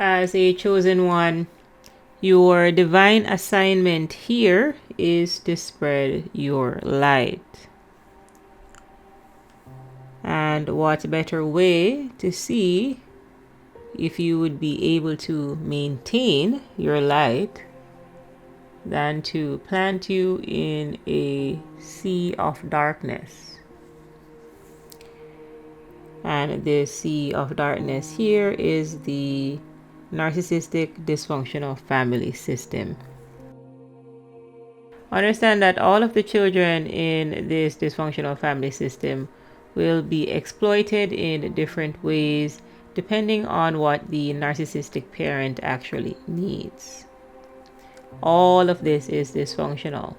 As a chosen one, your divine assignment here is to spread your light. And what better way to see if you would be able to maintain your light than to plant you in a sea of darkness. And this sea of darkness here is the narcissistic dysfunctional family system. Understand that all of the children in this dysfunctional family system will be exploited in different ways depending on what the narcissistic parent actually needs. All of this is dysfunctional.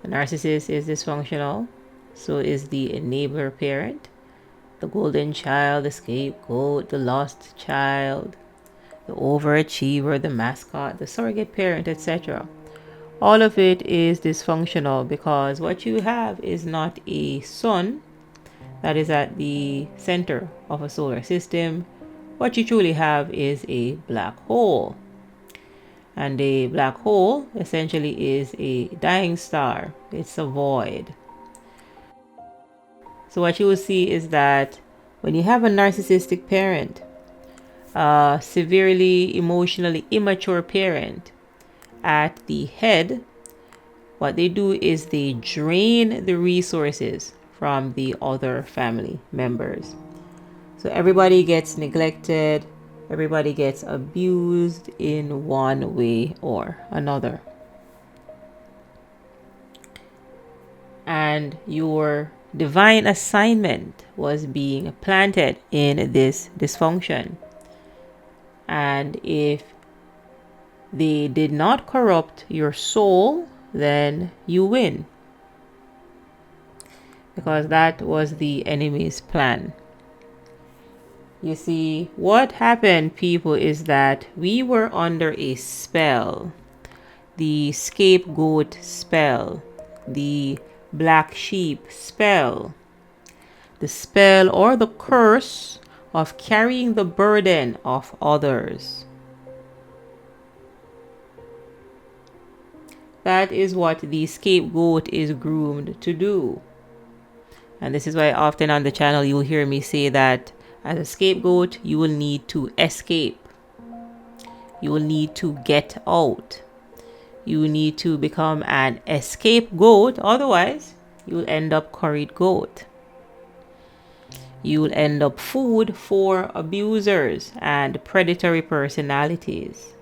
The narcissist is dysfunctional, so is the enabler parent, the golden child, the scapegoat, the lost child, the overachiever, the mascot, the surrogate parent, etc. All of it is dysfunctional because what you have is not a sun that is at the center of a solar system. What you truly have is a black hole. And a black hole essentially is a dying star. It's a void. So what you will see is that when you have a narcissistic parent, a severely emotionally immature parent at the head, what they do is they drain the resources from the other family members. So everybody gets neglected, everybody gets abused in one way or another. And your divine assignment was being planted in this dysfunction. And if they did not corrupt your soul, then you win. Because that was the enemy's plan. You see, what happened, people, is that we were under a spell. The scapegoat spell. The black sheep spell. The spell or the curse of carrying the burden of others. That is what the scapegoat is groomed to do. And this is why often on the channel you will hear me say that as a scapegoat, you will need to escape. You will need to get out. You need to become an escape goat. Otherwise, you will end up curried goat. You will end up food for abusers and predatory personalities.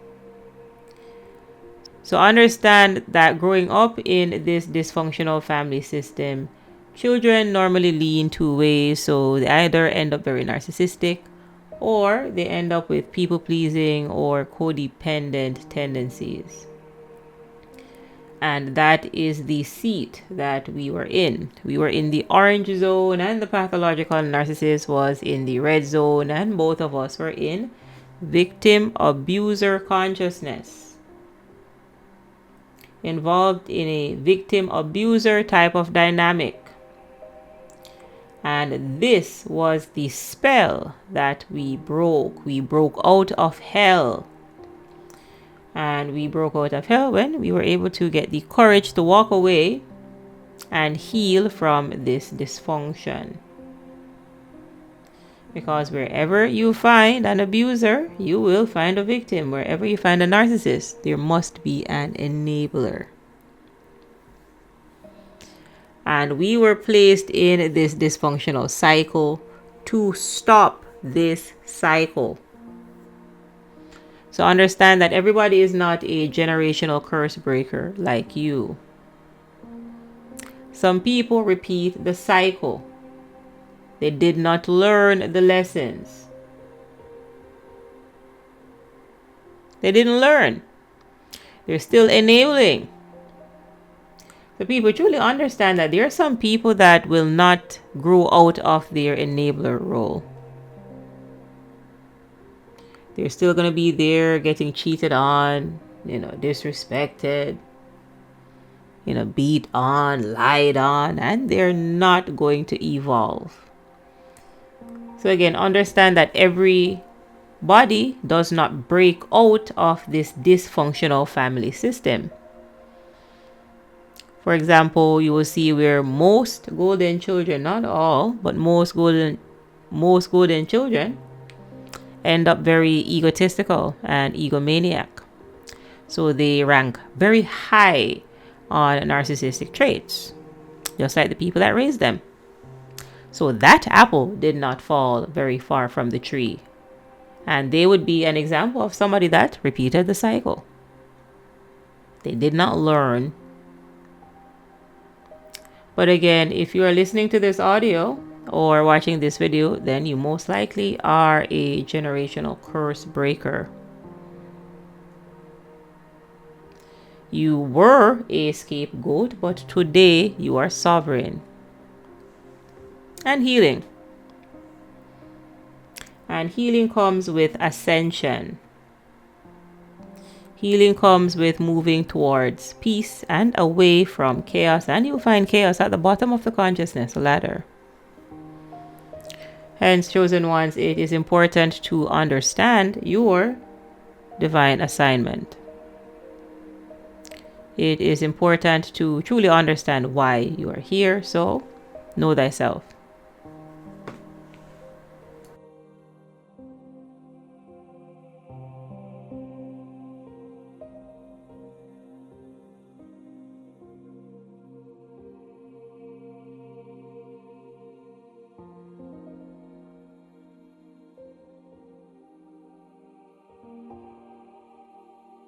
So understand that growing up in this dysfunctional family system, children normally lean two ways. So they either end up very narcissistic or they end up with people-pleasing or codependent tendencies. And that is the seat that we were in. We were in the orange zone and the pathological narcissist was in the red zone, and both of us were in victim abuser consciousness. Involved in a victim abuser type of dynamic. And this was the spell that we broke. We broke out of hell. And we broke out of hell when we were able to get the courage to walk away and heal from this dysfunction. Because wherever you find an abuser, you will find a victim. Wherever you find a narcissist, there must be an enabler. And we were placed in this dysfunctional cycle to stop this cycle. So understand that everybody is not a generational curse breaker like you. Some people repeat the cycle. They did not learn the lessons. They didn't learn. They're still enabling. So people truly understand that there are some people that will not grow out of their enabler role. They're still going to be there getting cheated on, disrespected, beat on, lied on, and they're not going to evolve. So again, understand that every body does not break out of this dysfunctional family system. For example, you will see where most golden children, not all, but most golden children end up very egotistical and egomaniac. So they rank very high on narcissistic traits, just like the people that raised them. So that apple did not fall very far from the tree. And they would be an example of somebody that repeated the cycle. They did not learn. But again, if you are listening to this audio or watching this video, then you most likely are a generational curse breaker. You were a scapegoat, but today you are sovereign. And healing. And healing comes with ascension. Healing comes with moving towards peace and away from chaos. And you'll find chaos at the bottom of the consciousness ladder. Hence, chosen ones, it is important to understand your divine assignment. It is important to truly understand why you are here. So, know thyself.